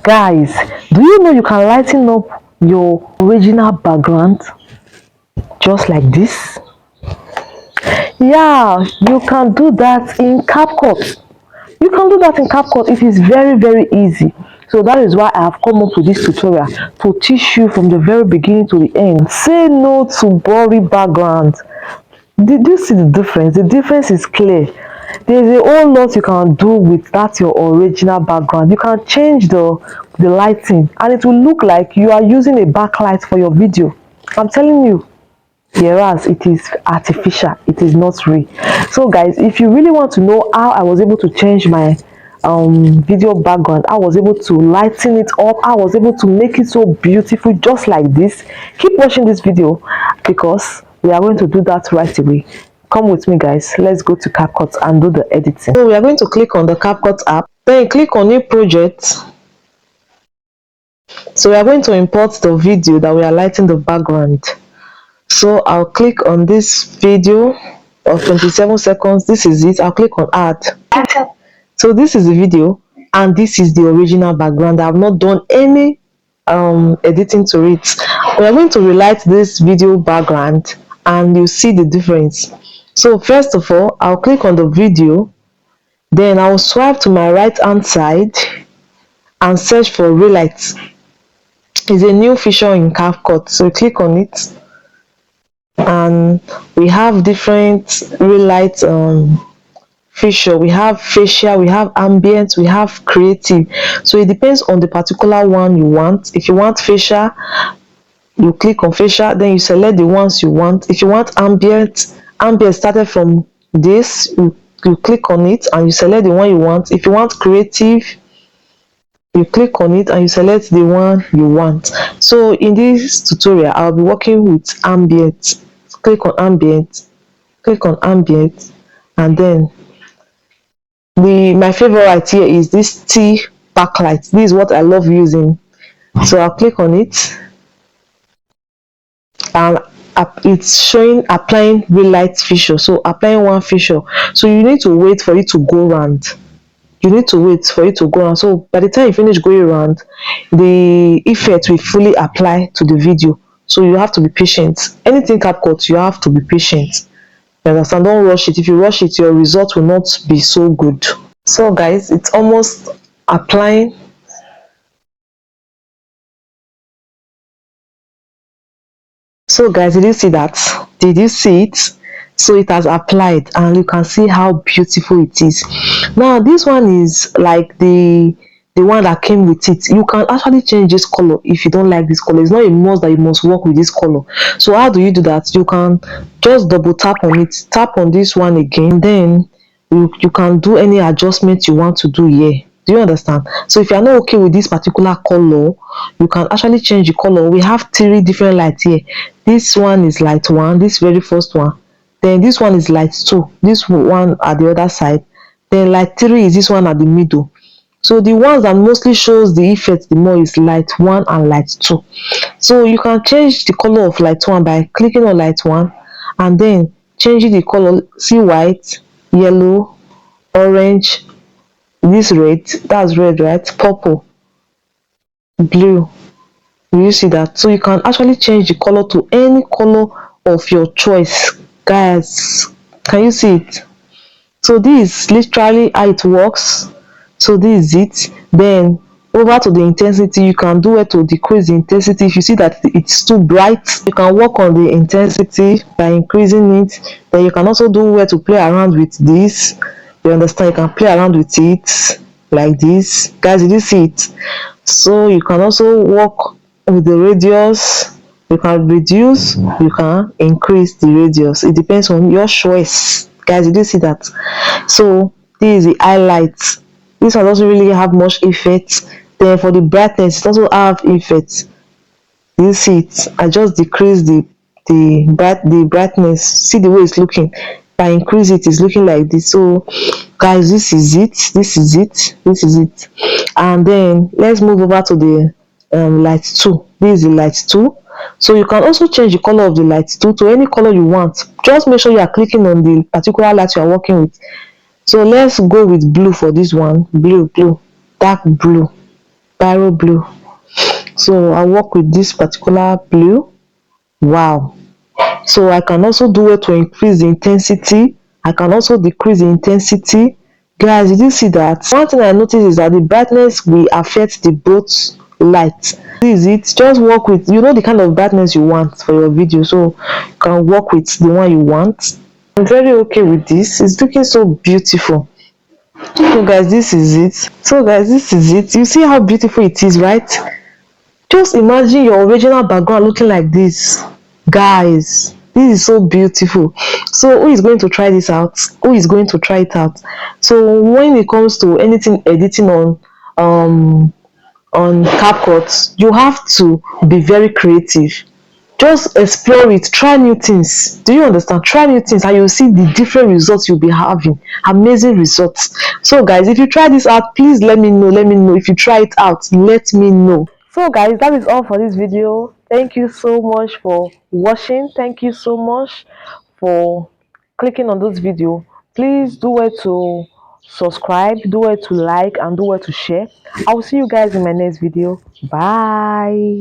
Guys, do you know you can lighten up your original background just like this? Yeah, you can do that in CapCut. You can do that in CapCut. It is very, very easy. So that is why I have come up with this tutorial to teach you from the very beginning to the end. Say no to blurry background. Did you see the difference? The difference is clear. There's a whole lot you can do with that your original background. You can change the lighting and it will look like you are using a backlight for your video. I'm telling you. Whereas it is artificial, it is not real. So guys, if you really want to know how I was able to change my video background, I was able to lighten it up, I was able to make it so beautiful just like this, keep watching this video because we are going to do that right away. Come with me guys, let's go to CapCut and do the editing. So we are going to click on the CapCut app, then click on new project. So we are going to import the video that we are lighting the background. So I'll click on this video of 27 seconds. This is it. I'll click on add. So this is the video and this is the original background. I have not done any editing to it. We are going to relight this video background and you see the difference. So first of all, I'll click on the video, then I'll swipe to my right hand side and search for relight. It's a new feature in CapCut, so click on it. And we have different relight feature. We have facial, we have ambient, we have creative. So it depends on the particular one you want. If you want facial, you click on facial, then you select the ones you want. If you want ambient started from this, you click on it and you select the one you want. If you want creative, you click on it and you select the one you want. So in this tutorial I'll be working with ambient. Click on ambient, and then my favorite here is this T backlight. This is what I love using. So I'll click on it and it's showing applying relight feature. So applying one feature, so you need to wait for it to go round. So by the time you finish going around, the effect will fully apply to the video. So you have to be patient. Anything CapCut, you have to be patient. You understand? Don't rush it. If you rush it, your result will not be so good. So guys, it's almost applying. So guys, did you see that? Did you see it? So it has applied and you can see how beautiful it is. Now this one is like the one that came with it. You can actually change this color if you don't like this color. It's not a must that you must work with this color. So how do you do that? You can just double tap on it, tap on this one again, then you can do any adjustment you want to do here. Do you understand? So if you're not okay with this particular color, you can actually change the color. We have 3 different lights here. This one is light 1, this very first one. Then this one is light 2, this one at the other side. Then light 3 is this one at the middle. So the ones that mostly shows the effect the more is light 1 and light 2. So you can change the color of light 1 by clicking on light 1 and then changing the color. See white, yellow, orange, this red, that's red, right? Purple, blue. Do you see that? So you can actually change the color to any color of your choice. Guys, can you see it? So this is literally how it works. So this is it. Then over to the intensity, you can do it to decrease the intensity. If you see that it's too bright, you can work on the intensity by increasing it. Then you can also do where to play around with this. You understand? You can play around with it like this. Guys, did you see it? So you can also work with the radius. You can reduce, you can increase the radius. It depends on your choice. Guys, did you see that? So this is the highlights. This one doesn't really have much effect. Then for the brightness, it also have effect. You see it? I just decrease the brightness. See the way it's looking. If I increase it, it's looking like this. So guys, this is it. And then let's move over to the light 2. This is the light 2. So you can also change the color of the light 2 to any color you want. Just make sure you are clicking on the particular light you are working with. So let's go with blue for this one. Blue, dark blue. biro blue. So I work with this particular blue. Wow. So I can also do it to increase the intensity. I can also decrease the intensity. Guys, did you see that? One thing I noticed is that the brightness will affect the both light. This is it. Just work with, you know, the kind of brightness you want for your video. So you can work with the one you want. I'm very okay with this. It's looking so beautiful. So guys, this is it. So guys, this is it. You see how beautiful it is, right? Just imagine your original background looking like this. Guys, this is so beautiful. So who is going to try this out? Who is going to try it out? So when it comes to anything editing on CapCut, you have to be very creative. Just explore it, try new things. Do you understand? Try new things and you'll see the different results you'll be having. Amazing results. So guys, if you try this out, please let me know. Let me know. If you try it out, let me know. So guys, that is all for this video. Thank you so much for watching. Thank you so much for clicking on this video. Please do it to subscribe, do it to like, and do it to share. I will see you guys in my next video. Bye.